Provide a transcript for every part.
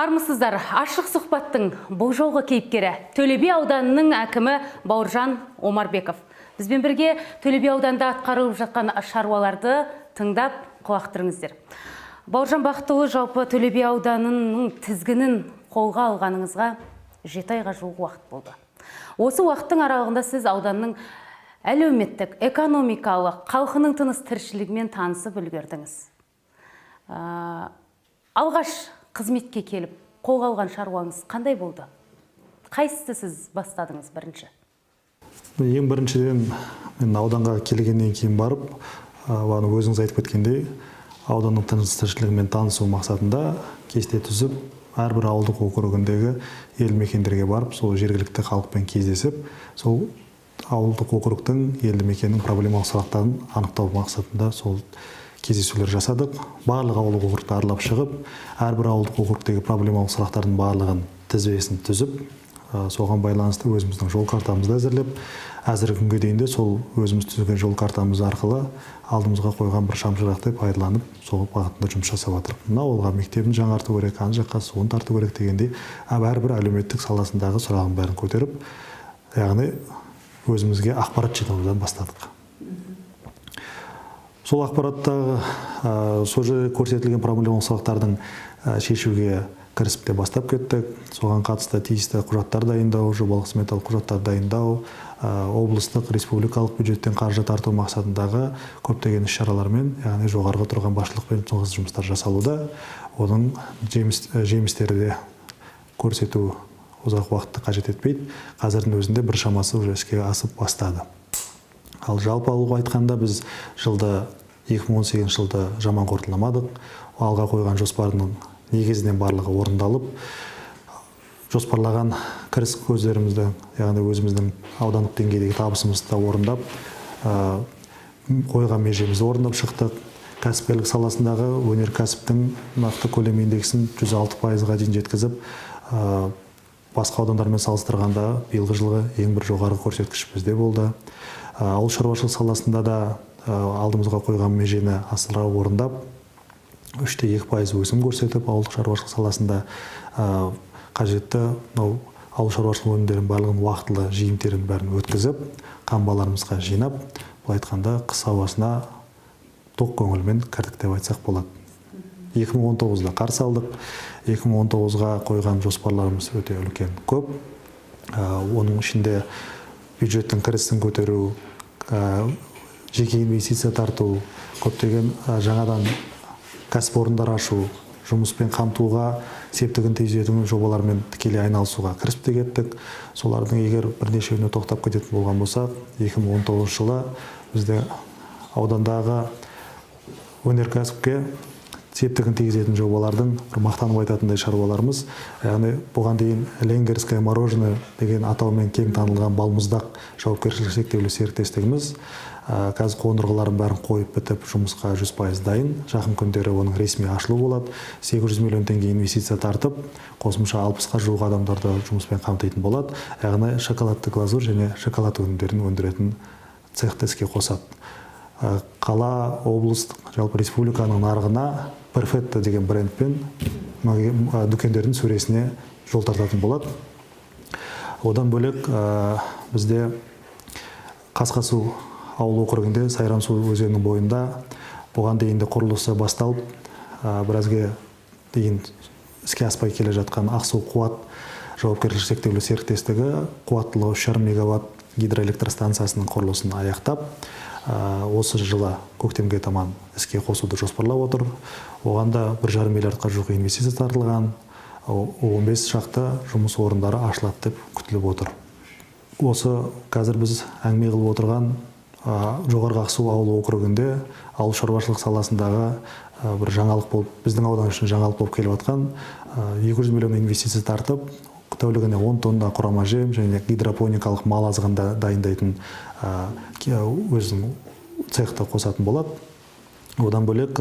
Армысыздар, Ашық сұхбаттың бұл жолғы кейіпкері Төлеби ауданының әкімі Бауыржан Омарбеков. Бізбен бірге Төлеби ауданында атқарылып жатқан шаруаларды тыңдап құлақтырыңыздар. Бауыржан бақыттылы, жалпы Төлеби ауданының тізгінін қолға алғаныңызға 7 айға жуық уақыт болды. Осы уақыттың аралығында сіз ауданның әлеуметтік, экономикалық, халқының тыныс тіршілігімен танысып үлгердіңіз. Алғаш қызметке келіп, қолға алған шаруаңыз қандай болды? Қайсысы сіз бастадыңыз бірінші? Ең біріншіден мен ауданға келгеннен кейін барып, өзіңіз айтып кеткендей, ауданның тыныс тіршілігімен танысу мақсатында кесте түзіп, әрбір ауылдық округіндегі ел мекендерге барып, сол жергілікті халықпен кездесіп, сол ауылдық округтың елді мекеннің проблемалық сұрақтарын анықтау мақсатында сол кездесулер жасадық. Барлық ауылдық округты аралап шығып, әрбір ауылдық округтегі проблемалық сұрақтардың барлығын тізбесін түзіп, соған байланысты өзіміздің жол картамызды әзірлеп, әзіргі күнге дейін де сол өзіміз түзген жол картамыз арқылы алдымызға қойған бір шамшырақты пайдаланып, сол бағытында жұмыс жасап жатырмыз. Мына ауылға мектебін жаңарту керек, ана жаққа суын тарту керек дегендей, әрбір әлеуметтік саласындағы сұрағын бәрін көтеріп, яғни өзімізге ақпарат жинаудан бастадық. Сол ақпараттағы сол жерде көрсетілген проблемалық сұрақтардың шешуге кірісіп те бастап кеттік. Соған қатысты тиісті құжаттар дайындау, жобалық сметалық құжаттар дайындау, облыстық, республикалық бюджеттен қаржы тарту мақсатындағы көптеген іс-шаралармен, яғни жоғарғы тұрған басшылықпен тығыз жұмыстар жасалуда. Оның жемістері де көрсету ұзақ уақытты қажет етпейді. Қазірдің өзінде бір шамасы уже іске асып бастады. Ал жалпы алуға айтқанда біз 2018 жылды жаман қорытындыламадық. Алға қойған жоспардың негізінен барлығы орындалып, жоспарлаған кіріс көздерімізді, яғни өзіміздің аудандық деңгейдегі табысымызды да орындап, қойған межемізді орындап шықтық. Кәсіпкерлік саласындағы өнеркәсіптің нақты көлем индексін 106%-ға дейін жеткізіп, басқа аудандармен салыстырғанда биылғы жылғы ең бір жоғары көрсеткіш бізде болды. Ауыл шаруашылық саласында да алдымызға қойған межені асыра орындап, 3,2% өсім көрсетіп, ауылдық шаруашылық саласында қажетті ауыл шаруашылық өнімдерінің барлығын уақытылы жиынтерін бәрін өткізіп, қамбаларымызға жинап, бұл айтқанда қыс ауасына тоқ көңілмен кірдік деп айтсақ болады. 2019-да қарсы алдық. 2019-ға қойған жоспарларымыз өте үлкен көп. Оның ішінде бюджеттің кірісін көтеру, жеке инвестиция тарту, көптеген жаңадан кәсіпорындар ашу, жұмыспен қамтуға септігін тигізетін жобалармен тікелей айналысуға кірісіп те кеттік. Солардың егер бірнешеуіне тоқтап кететін болған болсақ, 2019 жылы бізде аудандағы өнеркәсіпке септігін тигізетін жобалардың бір мақтанып айтатындай шаруаларымыз, яғни бұған дейін ленгерское мороженое деген атаумен кең танылған балмұздақ жауапкершілігі шектеулі серіктестігіміз қазір қондырғыларын бәрін қойып бітіп, жұмысқа 100% дайын. Жақын күндері оның ресми ашылу болады. 800 миллион теңге инвестиция тартып, қосымша 60-ға жуық адамдарды жұмыспен қамтитын болады. Яғни шоколадты глазур және шоколад өнімдерін өндіретін цехты іске қосады. Қала, облыстық, жалпы республиканың нарығына Perfetto деген брендпен дүкендердің сөресіне жол тартатын болады. Одан бөлек бізде Қасқасу ауыл округінде Сайрамсу өзенінің бойында бұған дейін де құрылысы басталып, біразге дейін іске аспай келе жатқан Ақсу қуат жауапкершілігі шектеулі серіктестігі қуаттылығы 3,5 мегаватт гидроэлектростанциясының құрылысын аяқтап, осы жылы көктемге таман іске қосуды жоспарлап отыр. Оғанда 1,5 миллиардқа жуық инвестиция тартылған, 15 шақты жұмыс орындары ашылады деп күтіліп отыр. Осы қазір біз әңгіме қылып отырған жоғарғы Ақсу ауыл округінде ауыл шаруашылық саласындағы бір жаңалық болып, біздің аудан үшін жаңалық болып келіп жатқан 200 миллион инвестиция тартып, тәулігіне 10 тонна құрама жем және гидропоникалық мал азығында дайындайтын өзінің цехты қосатын болады. Одан бөлек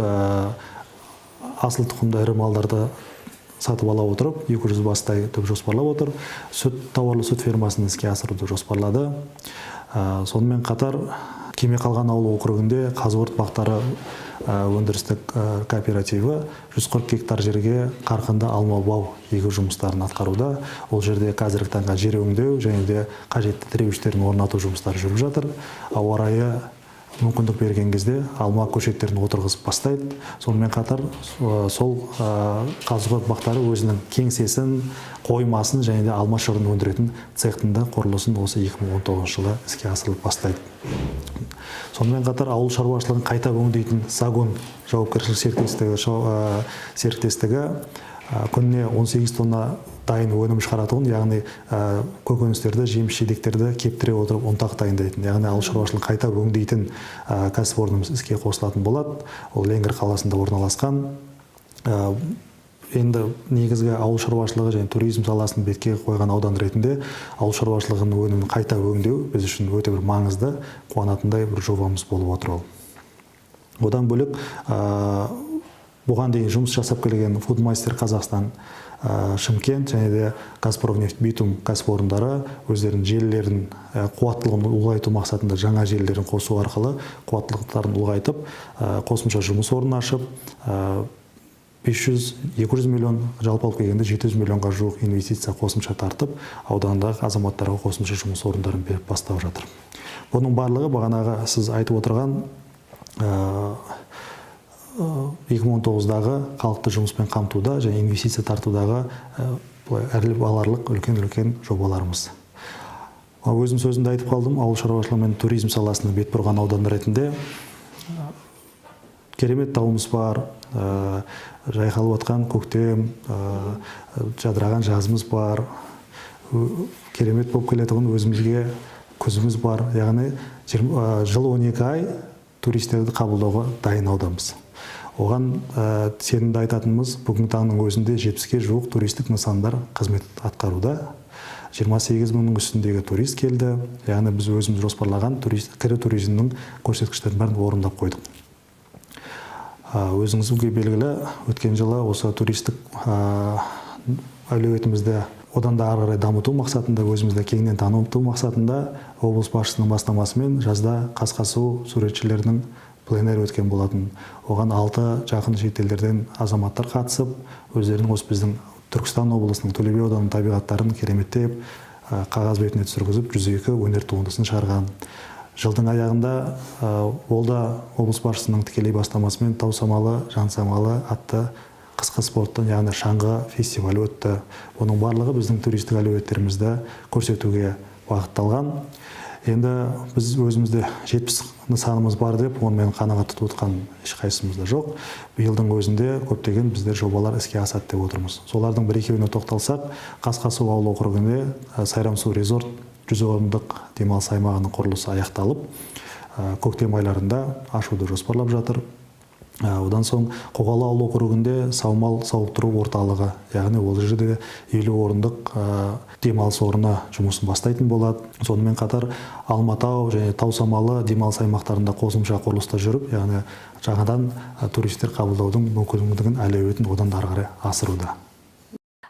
асыл тұқымды ірі малдарды сатып ала отырып, 200 бастай деп жоспарлап отыр. Тауарлы сүт фермасын іске асыруды жоспарлады. Сонымен қатар Кеме қалған ауыл округінде қазығұрт бақтары өндірістік кооперативі 140 гектар жерге қарқынды алма бау егу жұмыстарын атқаруда. Ол жерде қазіргі таңға жер өңдеу және де қажетті тіреуіштерін орнату жұмыстары жүріп жатыр. Ауа райы мүмкіндік берген кезде алма көшеттерін отырғызып бастайды. Сонымен қатар сол қазығұрт бақтары өзінің кеңсесін, қоймасын және де алма шырын өндіретін цехтың құрылысын осы 2019 жылы іске асырылып бастайды. Сонымен қатар ауыл шаруашылығын қайта өңдейтін Сагун жауапкершілік серіктестігі күніне 18 тонна дайын өнім шығаратуын, яғни көкөністерді, жеміс-жидектерді кептіре отырып ұнтақ дайындайтын, яғни ауыл шаруашылығын қайта өңдейтін кәсіпорнымыз іске қосылатын болады. Ол Ленгір қаласында орналасқан. Енді негізгі ауыл шаруашылығы және туризм саласын бетке қойған аудан ретінде ауыл шаруашылығының өнімін қайта өңдеу біз үшін өте бір маңызды, қуанатындай бір жобамыз болып отыр ол. Одан бөлек бұған дейін жұмыс жасап келген Фудмастер Қазақстан, Шымкент және де Газпромнефть битум кәсіпорындары өздерінің желілерін қуаттылығын ұлғайту мақсатында жаңа желілерін қосу арқылы қуаттылықтарын ұлғайтып, қосымша жұмыс орнын ашып, 500-200 миллион, жалпы алып келгенде 700 миллионға жуық инвестиция қосымша тартып, аудандағы азаматтарға қосымша жұмыс орындарын беріп бастап жатыр. Бұның барлығы бағанағы сіз айтып отырған 2019-дағы халықты жұмыспен қамтуда және инвестиция тартудағы әрлі баларлық үлкен жобаларымыз. Өзім сөзімде айтып қалдым, ауыл шаруашылығы мен туризм саласының бет бұрған аудан ретінде керемет тауымыз бар, жайқалып отқан көктем, жадыраған жазымыз бар, керемет болып келетұғын өзімізге күзіміз бар, яғни жыл 12 ай туристерді қабылдауға дайын аудамыз. Оған сенімді айтатынымыз, бүгінгі таңның өзінде 70-ге жуық туристік нысандар қызмет атқаруда. 28 мыңның үстіндегі турист келді, яғни біз өзіміз жоспарлаған кірі туризмнің көрсеткіштерін бәрін орындап қойдық. Өзіңізге белгілі, өткен жылы осы туристік әлеуетімізді одан да ары қарай дамыту мақсатында, өзімізді кеңінен таныту мақсатында облыс басшысының бастамасымен жазда Қасқасу суретшілерінің пленэр өткен болатын. Оған 6 жақын шетелдерден азаматтар қатысып, өздерінің осы біздің Түркістан облысының Төлеби ауданының табиғаттарын кереметтеп, қағаз бетіне түсіргізіп, 102 өнер туындысын шығарған. Жылдың аяғында ол да облыс басшысының тікелей бастамасымен таусамалы, жансамалы атты қысқы спорттың, яғни шаңғы фестивалі өтті. Оның барлығы біздің туристік әлеуеттерімізді көрсетуге бағытталған. Енді біз өзімізде 70 нысанымыз бар деп, онымен қанағат тұтып отқан ешқайсымызда жоқ. Биылдың өзінде көптеген біздер жобалар іске асады деп отырмыз. Солардың бір-екеуіне тоқталсақ, Қасқасу ауыл округінде Сайрамсу резорт 100 орындық демалыс аймағының құрылысы аяқталып, көктем айларында ашуды жоспарлап жатыр. Одан соң Қоғалы ауыл округінде саумал сауықтыру орталығы, яғни ол жерде 50 орындық демалыс орны жұмысын бастайтын болады. Сонымен қатар Алматау және Таусамалы демалыс аймақтарында қосымша құрылыста жүріп, яғни жаңадан туристер қабылдаудың мүмкіндігін әлеуетін одан ары қарай асыруда.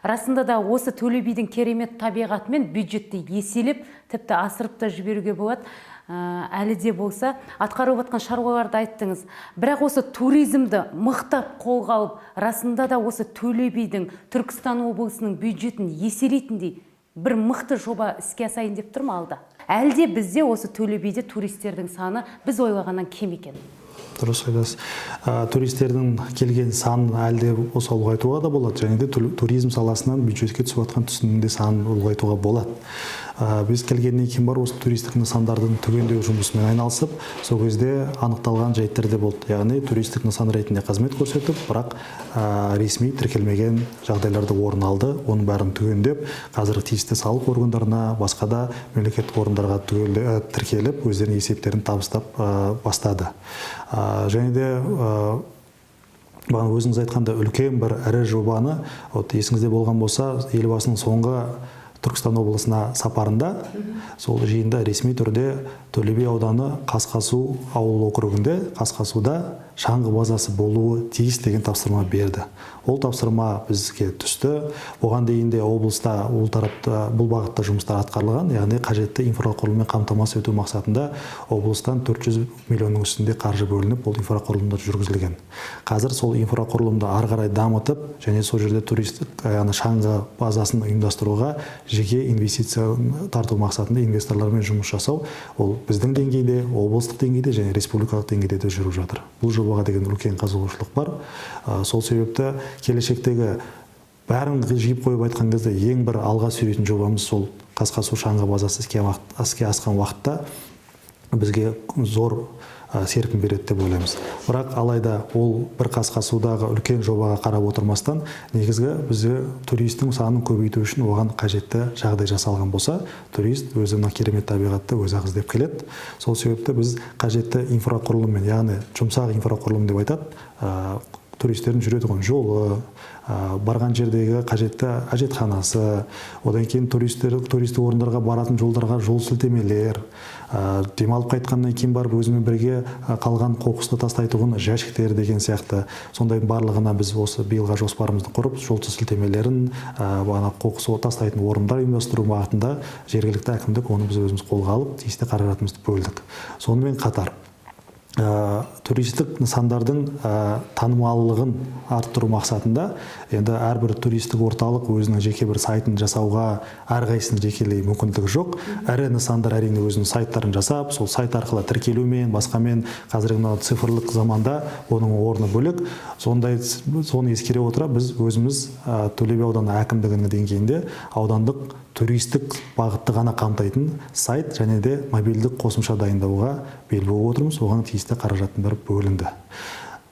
Расында да осы Төлебидің керемет табиғаты мен бюджетті еселеп, тіпті асырып та жіберуге болады. Әлі де болса, атқарып жатқан шаруаларды айттыңыз. Бірақ осы туризмді мықтап қолға алып, расында да осы Төлебидің, Түркістан облысының бюджетін еселейтіндей бір мықты жоба іске асайын деп тұр ма алда? Әлде бізде осы Төлебиде туристердің саны біз ойлағаннан кем екен? Дұрыс айтасыз. Туристердің келген санын әлде осы ұлғайтуға да болады, және де туризм саласынан бюджетке түсіп жатқан түсімнің де санын ұлғайтуға болады. Біз келгеннен кейін бар осы туристік нысандардың түгендеу жұмысымен айналысып, сол кезде анықталған жайттар да болды. Яғни туристік нысан ретінде қызмет көрсетіп, бірақ ресми тіркелмеген жағдайларды орын алды. Оның бәрін түгендеп, қазіргі тиісті салық органдарына, басқа да мемлекеттік орындарға тіркеліп, өздерінің есептерін табыстап бастады. Және де өзіңіз айтқанда үлкен бір ірі жобаны, есіңізде болған болса, елбасының соңғы Түркістан облысына сапарында, сол жиында ресми түрде Төлеби ауданы Қасқасу ауыл округінде, Қасқасуда шаңғы базасы болуы тиіс деген тапсырма берді. Ол тапсырма бізге түсті. Оған дейін де облыста ол тарапта бұл бағытта жұмыстар атқарылған, яғни қажетті инфрақұрылыммен қамтамасыз ету мақсатында облыстан 400 миллионның үстінде қаржы бөлініп, ол инфрақұрылымдар жүргізілген. Қазір сол инфрақұрылымды ары қарай дамытып, және сол жерде туристік, яғни шаңғы базасын ұйымдастыруға жеке инвестиция тарту мақсатында инвесторлармен жұмыс жасау, ол біздің деңгейде, облыстық деңгейде және республикалық деңгейде де жүріп жатыр. Бұл жобаға деген үлкен қызығушылық бар. Сол себепті келешектегі бәрін жиып қойып айтқан кезде ең бір алға сүйрейтін жобамыз сол Қасқасу шаңғы базасы іске асқан уақытта бізге зор серпін береді деп ойлаймыз. Бірақ алайда ол бір Қасқасудағы үлкен жобаға қарап отырмастан, негізгі бізде туристің санын көбейту үшін оған қажетті жағдай жасалған болса, турист өзінің керемет табиғатты өзі іздеп келеді. Сол себепті біз қажетті инфрақұрылыммен, яғни жұмсақ инфрақұрылым деп айтады, туристердің жүретін жолы, барған жердегі қажетті әжетханасы, одан кейін туристік орындарға баратын жолдарға жол сілтемелер, демалып қайтқаннан кейін барып өзімен бірге қалған қоқысты тастайтын жәшіктер деген сияқты, сондай барлығына біз осы биылға жоспарымызды құрып, жол сілтемелерін, қоқыс тастайтын орындар ұйымдастыру бағытында жергілікті әкімдік оны біз өзіміз қолға алып, тиісті қаражатымызды бөлдік. Сонымен қатар туристік нысандардың танымалдығын арттыру мақсатында енді әрбір туристік орталық өзінің жеке бір сайтын жасауға әрқайсының жекелей мүмкіндігі жоқ. Әрі нысандар әрине өзінің сайттарын жасап, сол сайт арқылы тіркелумен, басқамен қазіргі цифрлық заманда оның орны бөлек. Соны ескере отыра біз өзіміз Төлеби ауданы әкімдігінің деңгейінде аудандық туристік бағытты ғана қамтайтын сайт және де мобильдік қосымша дайындауға бел буып отырмыз. Оған тиісті қаражаттың бәрі бөлінді.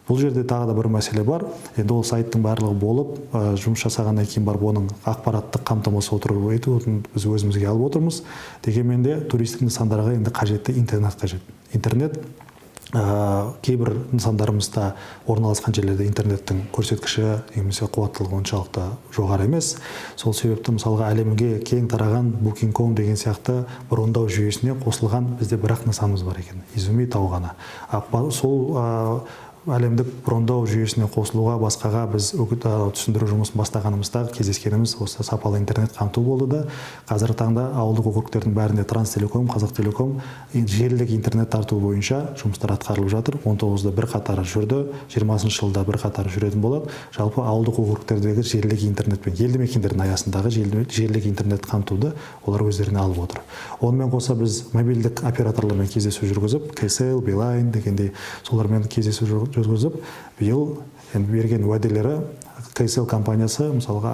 Бұл жерде тағы да бір мәселе бар. Енді ол сайттың барлығы болып, жұмыс жасағаннан кейін барып оның ақпараттық қамтамасыз ету біз өзімізге алып отырмыз. Дегенмен де туристік нысандарға енді қажетті интернет қажет. Интернет кейбір нысандарымызда орналасқан жерлерде интернеттің көрсеткіші немесе қуаттылығы оншалықты жоғары емес. Сол себепті мысалға әлемге кең тараған Booking.com деген сияқты брондау жүйесіне қосылған бізде бірақ нысанымыз бар екен. Изумей тау ғана. Сол әлемдік брондау жүйесіне қосылуға басқаға біз түсіндіру жұмысын бастағанымызда кездескеніміз осы сапалы интернет қамту болды да, қазіргі таңда ауылдық округтердің бәрінде Транстелеком, Қазақтелеком желілік интернет тарту бойынша жұмыстар атқарылып жатыр. 19-да бір қатары жүрді, 20-шы жылда бір қатары жүретін болады. Жалпы ауылдық округтердегі желілік интернетпен елді мекендердің аясындағы желілік интернет қамтуды олар өздеріне алып отыр. Онымен қоса біз мобильдік операторлармен кездесу жүргізіп, Kcell, Beeline дегендей солармен кездесу жүргізіп, биыл берген уәделері Kcell компаниясы мысалға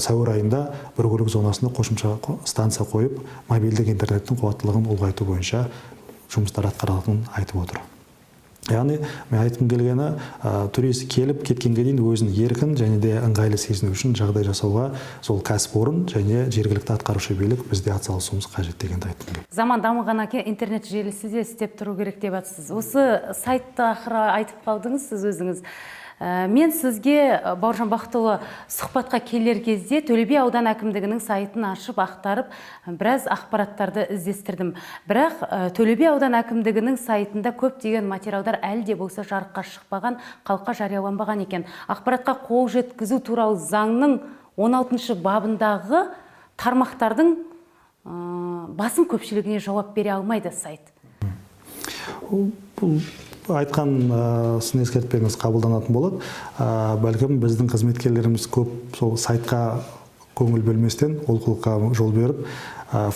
сәуір айында бір көлік зонасында қосымша станция қойып, мобильдік интернеттің қуаттылығын ұлғайту бойынша жұмыстар атқарылатынын айтып отыр. Яғни, мен айтқым келгені, турист келіп кеткенге дейін өзін еркін және де ыңғайлы сезіну үшін жағдай жасауға сол кәсіпорын және жергілікті атқарушы билік бізде атсалысуымыз қажет дегенді айтқым келеді. Заман дамығаннан кейін интернет желісі де істеп тұру керек деп жатсыз. Осы сайтты ақыры айтып қалдыңыз сіз өзіңіз. Мен сізге, Бауыржан Бақытұлы, сұхбатқа келер кезде Төлеби аудан әкімдігінің сайтын ашып, ақтарып, біраз ақпараттарды іздестірдім. Бірақ Төлеби аудан әкімдігінің сайтында көптеген материалдар әлі де болса жарыққа шықпаған, халыққа жарияланбаған екен. Ақпаратқа қол жеткізу туралы заңның 16-шы бабындағы тармақтардың басым көпшілігіне жауап бере алмайды сайт. Айтқан сын ескертпеңіз қабылданатын болады. Бәлкім біздің қызметкерлеріміз көп сол сайтқа көңіл бөлместен олқылыққа жол беріп,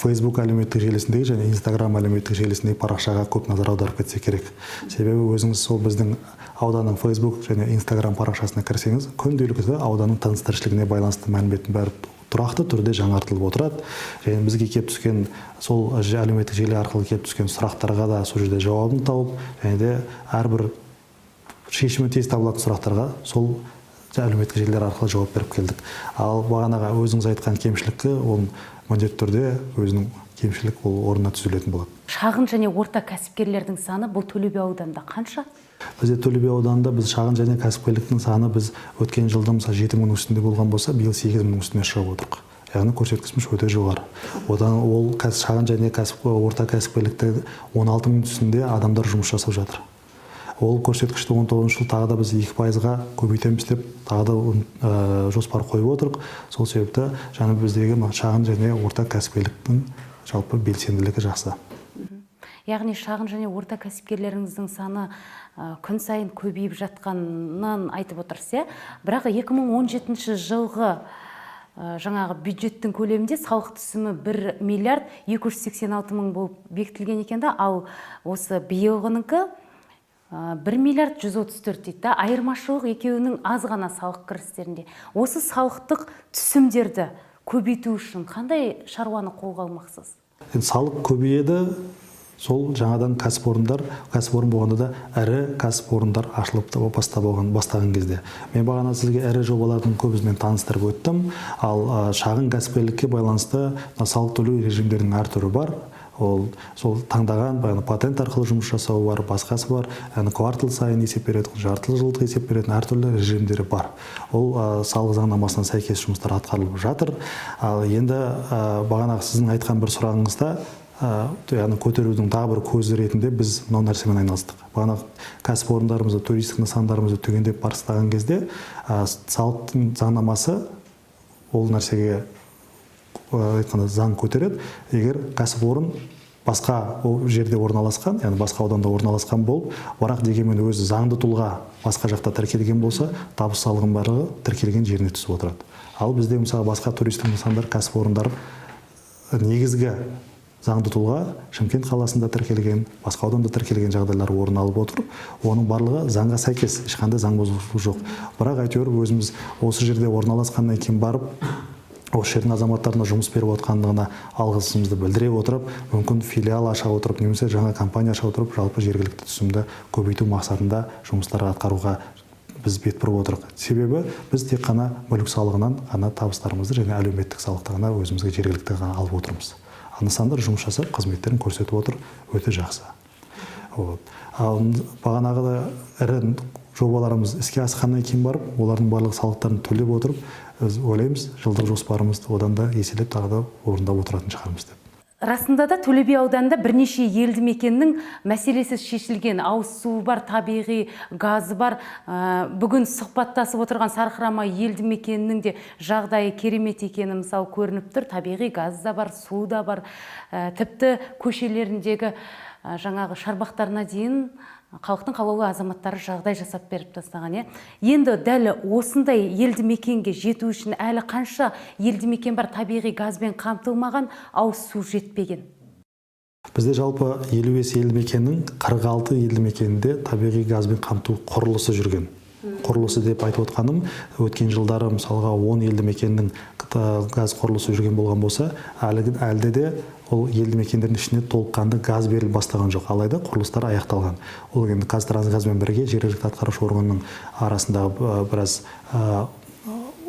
Facebook әлеуметтік желісіндегі және Instagram әлеуметтік желісіндегі парақшаға көп назар аударып кетсе керек. Себебі өзіңіз сол біздің ауданның Facebook және Instagram парақшасына кірсеңіз, күнделікті ауданның тыныс-тіршілігіне байланысты мәліметтің бәрі тұрақты түрде жаңартылып отырады. Және бізге келіп түскен сол әлеуметтік желі арқылы келіп түскен сұрақтарға да сол жерде жауабын тауып, және де әрбір шешімі тез табылатын сұрақтарға сол әлеуметтік желілер арқылы жауап беріп келдік. Ал бағанаға өзіңіз айтқан кемшілікті ол міндетті түрде өзінің кемшілік ол орнына түзелетін болады. Шағын және орта кәсіпкерлердің саны бұл Төлеби ауданында қанша? Бізде Төлеби ауданында біз шағын және кәсіпкерліктің саны біз өткен жылда мысалы 7 мың үстінде болған болса, биыл 8 мың үстіне шығып отырық. Яғни көрсеткішіміз өте жоғары. Одан ол шағын және орта кәсіпкерлікте 16 мың үстінде адамдар жұмыс жасап жатыр. Ол көрсеткішті 19 жыл тағы да біз 2%-ға көбейтеміз деп тағы да жоспар қойып отырық. Сол себепті жаңа біздегі шағын және орта кәсіпкерліктің жалпы белсенділігі жақсы. Яғни шағын және орта кәсіпкерлеріңіздің саны күн сайын көбейіп жатқанын айтып отырсыз, бірақ 2017 жылғы жаңағы бюджеттің көлемінде салық түсімі 1 миллиард 286 мың болып бекітілген екен, ал осы биылғынікі 1 миллиард 134 дейді. Айырмашылық екеуінің аз ғана салық кірістерінде. Осы салықтық түсімдерді көбейту үшін қандай шаруаны қолға алмақсыз? Салық көбейеді. Сол жаңадан кәсіпорын болғанда да ірі кәсіпорындар ашылып бастаған кезде. Мен бағана сізге ірі жобалардың көбісімен таныстырып өттім, ал шағын кәсіпкерлікке байланысты салық төлеу режимдерінің әртүрі бар. Сол таңдаған патент арқылы жұмыс жасау бар, басқасы бар, квартал сайын есеп беретін, жартылы жылдық есеп беретін әртүрлі режимдері бар. Ол салық заңнамасына сәйкес жұмыстар атқарылып жатыр. Ал енді бағана сіздің айтқан бір сұрағыңызда көтерудің тағы бір көзі ретінде біз мынау нәрсемен айналыстық. Бағана кәсіпорындарымызды, туристік нысандарымызды түгендеп барыстаған кезде салықтың заңнамасы ол нәрсеге айтқанда заң көтереді. Егер кәсіпорын басқа жерде орналасқан, яғни басқа ауданда орналасқан болып, бірақ дегенмен өзі заңды тұлға басқа жақта тіркелген болса, табыс салығының барлығы тіркелген жеріне түсіп отырады. Ал бізде мысалы басқа туристік нысандар, кәсіпорындар негізгі заңды тұлға Шымкент қаласында тіркелген, басқа ауданда тіркелген жағдайлар орын алып отыр. Оның барлығы заңға сәйкес, ешқандай заң бұзушылық жоқ. Бірақ әйтеуір өзіміз осы жерде орналасқаннан кейін барып, осы жердің азаматтарына жұмыс беріп отқандығына алғысымызды білдіре отырып, мүмкін филиал аша отырып, немесе жаңа компания аша отырып, жалпы жергілікті түсімді көбейту мақсатында жұмыстар атқаруға біз бет бұрып отырық. Себебі біз тек қана мүлік салығынан ғана табыстарымызды және әлеуметтік салықты ғана өзімізге жергілікті ғана алып отырмыз. Нысандар жұмыс жасап, қызметтерін көрсетіп отыр, өте жақсы. Ал бағанағы ірі жобаларымыз іске асқаннан кейін барып, олардың барлық салықтарын төлеп отырып, біз ойлаймыз, жылдық жоспарымызды одан да еселеп тағы да орындап отыратын шығармыз деп. Расында да Төлеби ауданында бірнеше елді мекеннің мәселесі шешілген, ауыз суы бар, табиғи газы бар. Бүгін сұхбаттасып отырған Сарқырама елді мекенінің де жағдайы керемет екені мысалы көрініп тұр. Табиғи газ да бар, су да бар. Тіпті көшелеріндегі жаңағы шарбақтарына дейін халықтың қалаулы азаматтары жағдай жасап беріп тастаған. Енді дәл осындай елді мекенге жету үшін әлі қанша елді мекен бар табиғи газбен қамтылмаған, ауыз су жетпеген? Бізде жалпы 55 елді мекеннің 46 елді мекенінде табиғи газбен қамту құрылысы жүрген. Құрылысы деп айтып отқаным, өткен жылдары мысалға 10 елді мекеннің газ құрылысы жүрген болған болса, әлде де ол елді мекендердің ішіне толыққанды газ беріліп бастаған жоқ. Алайда құрылыстар аяқталған. Ол енді Қазтрансгазбен бірге жергілікті атқарушы органның арасындағы біраз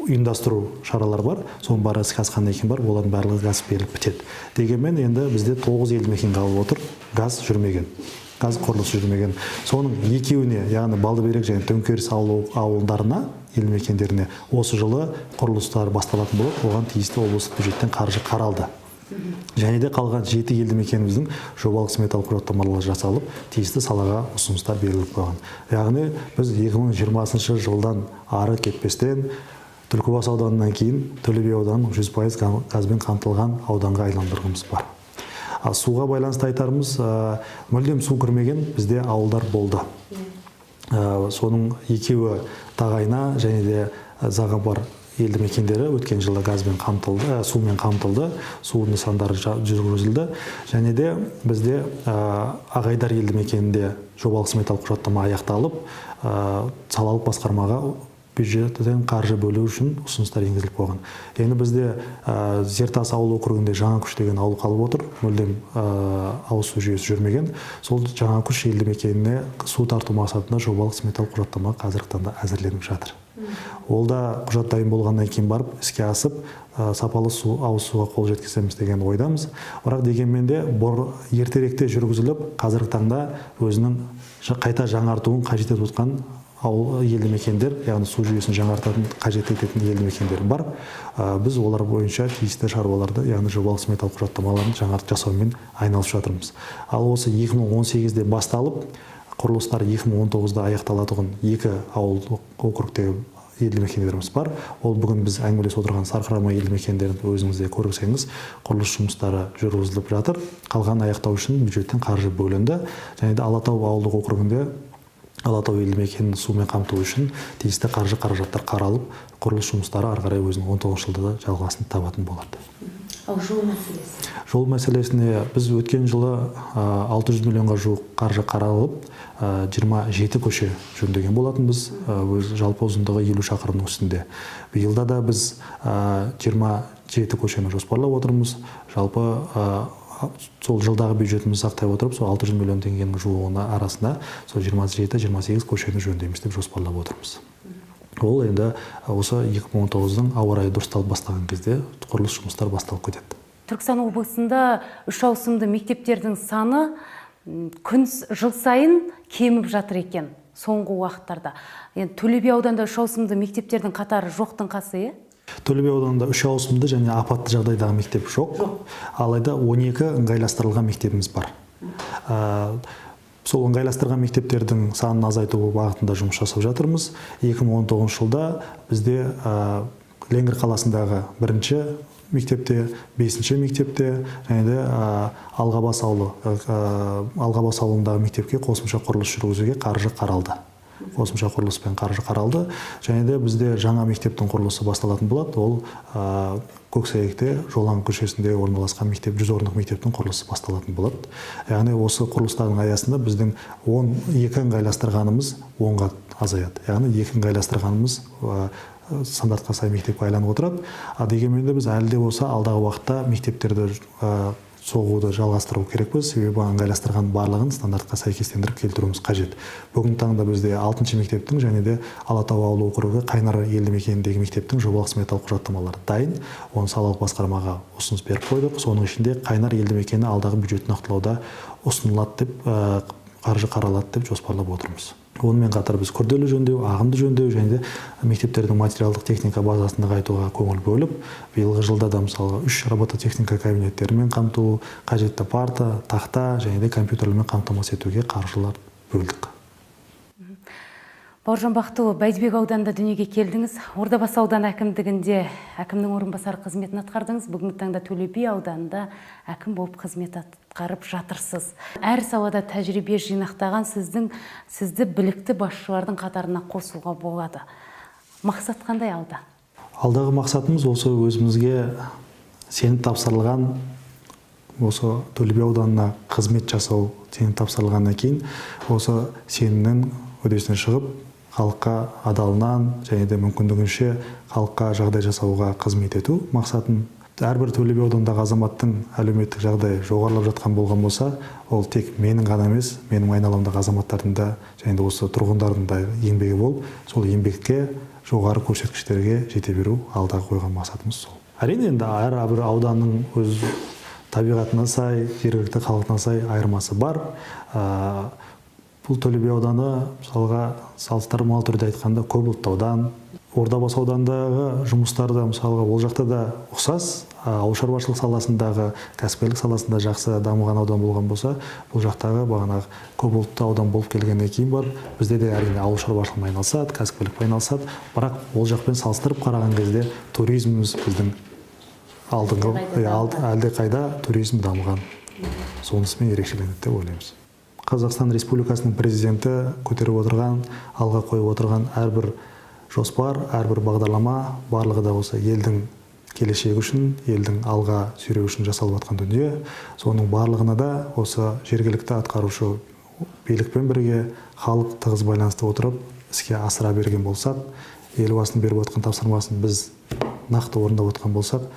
ұйымдастыру шаралар бар. Соның бары іске асқаннан кейін бар, олардың барлығы газ беріліп бітеді. Дегенмен енді бізде 9 елді мекен қалып отыр, газ жүрмеген. Газ құрылысы жүрмеген. Соның екеуіне, яғни Балдыберек және Төңкеріс ауылдарына, елді мекендеріне осы жылы құрылыстар басталатын болып, оған тиісті облыстық бюджеттен қаржы қаралды. Және де қалған 7 елді мекеніміздің жобалық сметалық құжаттамалары жасалып, тиісті салаға ұсыныстар беріліп қойған. Яғни біз 2020 жылдан ары кетпестен Түлкібас ауданынан кейін Төлеби ауданын 100% газбен қамтылған ауданға айналдырғымыз бар. Суға байланысты айтарымыз, мүлдем су кірмеген бізде ауылдар болды. Соның екеуі Тағайна және де Заға бар елді мекендері өткен жылы газбен қамтылды, сумен қамтылды, су нысандары жүргізілді. Және де бізде Ағайдар елді мекенінде жобалық сметалық құжаттама аяқталып, салалық басқармаға бюджеттен қаржы бөлу үшін ұсыныстар енгізіліп қойған. Енді бізде Зертас ауыл округінде Жаңакүш деген ауыл қалып отыр, мүлдем ауыз су жүйесі жүрмеген. Сол Жаңакүш елді мекеніне су тарту мақсатында жобалық сметалық құжаттама қазіргі таңда әзірленіп жатыр. Ол да құжат дайын болғаннан кейін барып іске асып, сапалы ауыз суға қол жеткіземіз деген ойдамыз. Бірақ дегенмен де ертеректе жүргізіліп, қазіргі таңда өзінің қайта жаңартуын қажет етіп отқан ауыл елді мекендер, яғни су жүйесін жаңартатын қажет ететін елді мекендер бар. Біз олар бойынша тиісті шаруаларды, яғни жобалық сметалық құжаттамаларын жаңартып жасаумен айналысып жатырмыз. Ал осы 2018-де басталып, құрылыстар 2019-да аяқталатұғын 2 ауылдық округтегі елді мекендеріміз бар. Ол бүгін біз әңгімелесіп отырған Сарқырама елді мекендерін өзіңіз де көрсеңіз, құрылыс жұмыстары жүргізіліп жатыр. Қалған аяқтау үшін бюджеттен қаржы бөлінді. Және де Алатау ауылдық округінде Алатау елді мекенін сумен қамту үшін тиісті қаржы қаражаттар қаралып, құрылыс жұмыстары ары қарай өзінің 19 жылда да жалғасын табатын болады. Ал жол мәселесі? Жол мәселесіне біз өткен жылы 600 миллионға жуық қаржы қаралып, 27 көше жөндеген болатынбыз. Жалпы ұзындығы 50 шақырымның үстінде. Биылда да біз 27 көшені жоспарлап отырмыз. Жалпы сол жылдағы бюджетімізді сақтай отырып, сол 600 миллион теңгенің жуығына арасында сол 27-28 көшені жөндейміз деп жоспарлап отырмыз. Ол енді осы 2019-дың ауа райы дұрысталып бастаған кезде құрылыс жұмыстар басталып кетеді. Түркістан облысында 3 ауысымды мектептердің саны жыл сайын кеміп жатыр екен соңғы уақыттарда. Енді Төлеби ауданында 3 ауысымды мектептердің қатары жоқтың қасы, Төлеби ауданында 3 ауысымды және апатты жағдайдағы мектеп жоқ. Алайда 12 ыңғайластырылған мектебіміз бар. Сол ыңғайластырған мектептердің санын азайту бағытында жұмыс жасап жатырмыз. 2019 жылда бізде Ленгір қаласындағы 1-ші мектепте, 5-ші мектепте және де Алғабас ауылындағы мектепке қосымша құрылыс жүргізуге қаржы қаралды. Қосымша құрылыспен қаржы қаралды. Және де бізде жаңа мектептің құрылысы басталатын болады. Ол Көксәйекте Жолаң көшесінде орналасқан мектеп, 100 орындық мектептің құрылысы басталатын болады. Яғни осы құрылыстардың аясында біздің 12 ыңғайластырғанымыз 10-ға азаяды. Яғни 2 ыңғайластырғанымыз стандартқа сай мектепке айланып отырады. Дегенмен де біз әлі де болса алдағы уақытта мектептерді соғуды жалғастыру керекпіз. Себебі ыңғайластырған барлығын стандартқа сәйкестендіріп келтіруіміз қажет. Бүгінгі таңда бізде 6-ші мектептің және де Алатау ауылы округі Қайнар елді мекеніндегі мектептің жобалық сметалық құжаттамалары дайын. Оны салалық басқармаға ұсыныс беріп қойдық. Соның ішінде Қайнар елді мекені алдағы бюджет нақтылауда ұсынылады деп, қаржы қаралады деп жоспарлап отырмыз. Онымен қатар біз күрделі жөндеу, ағымды жөндеу және де мектептердің материалдық техника базасын нығайтуға көңіл бөліп, биылғы жылда да мысалға 3 робототехника кабинеттерімен қамту, қажетті парта, тақта және де компьютерлермен қамтамасыз етуге қаржылар бөлдік. Бауыржан Бақтыұлы, Бәйдібек ауданында дүниеге келдіңіз. Ордабасы ауданы әкімдігінде әкімнің орынбасары қызметін атқардыңыз. Бүгінгі таңда Төлеби ауданында әкім болып қызмет атқарып жатырсыз. Әр салада тәжірибе жинақтаған сізді білікті басшылардың қатарына қосуға болады. Мақсат қандай алда? Алдағы мақсатымыз осы өзімізге сеніп тапсырылған, осы Төлеби ауданына қызмет жасау сеніп тапсырылғаннан кейін, осы сенімнің үдесінен шығып, халыққа адалынан және де мүмкіндігінше халыққа жағдай жасауға қызмет ету мақсатын. Әрбір Төлеби ауданындағы азаматтың әлеуметтік жағдай жоғарылап жатқан болған болса, ол тек менің ғана емес, менің айналамдағы азаматтардың да және де осы тұрғындардың да еңбегі болып, сол еңбекке жоғары көрсеткіштерге жете беру алдағы қойған мақсатымыз сол. Әрине енді әрбір ауданның өз табиғатына сай, жергілікті халқына сай айырмасы бар. Бұл Төлеби ауданы мысалға салыстырмалы түрде айтқанда Көпұлтты аудан, Ордабасы аудандағы жұмыстарда мысалға ол жақта да ұқсас, ауыл шаруашылық саласындағы, кәсіпкерлік саласында жақсы дамыған аудан болған болса, бұл жақтағы бағанағы Көпұлтты аудан болып келгеннен кейін бар, бізде де әрине ауыл шаруашылығымен айналысады, кәсіпкерлікпен айналысады, бірақ ол жақпен салыстырып қараған кезде туризміміз біздің әлде қайда туризм дамыған. Сонысымен ерекшеленеді деп ойлаймыз. Қазақстан Республикасының президенті көтеріп отырған, алға қойып отырған әрбір жоспар, әрбір бағдарлама барлығы да осы елдің келешегі үшін, елдің алға сүйреу үшін жасалып жатқан дүние. Соның барлығына да осы жергілікті атқарушы билікпен бірге халық тығыз байланысты отырып іске асыра берген болсақ, елбасының беріп отқан тапсырмасын біз нақты орындап отқан болсақ,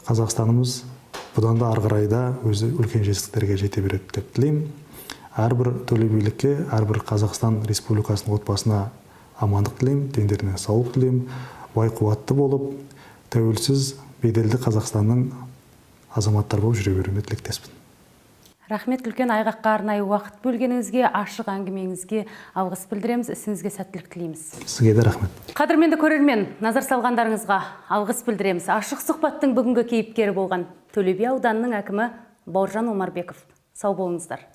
Қазақстанымыз бұдан да ары қарай да өзі үлкен жетістіктерге жете береді деп тілеймін. Әрбір төлебилікке, әрбір Қазақстан Республикасының отбасына амандық тілеймін, дендеріне саулық тілеймін, бай қуатты болып, тәуелсіз, беделді Қазақстанның азаматтар болып жүре беруіне тілектеспін. Рахмет, үлкен айғаққа арнайы уақыт бөлгеніңізге, ашық әңгімеңізге алғыс білдіреміз, ісіңізге сәттілік тілейміз. Сізге де рахмет. Қадірменді көрермен, назар салғандарыңызға алғыс білдіреміз. Ашық сұхбаттың бүгінгі кейіпкері болған Төлеби ауданының әкімі Бауыржан Омарбеков. Сау болыңыздар.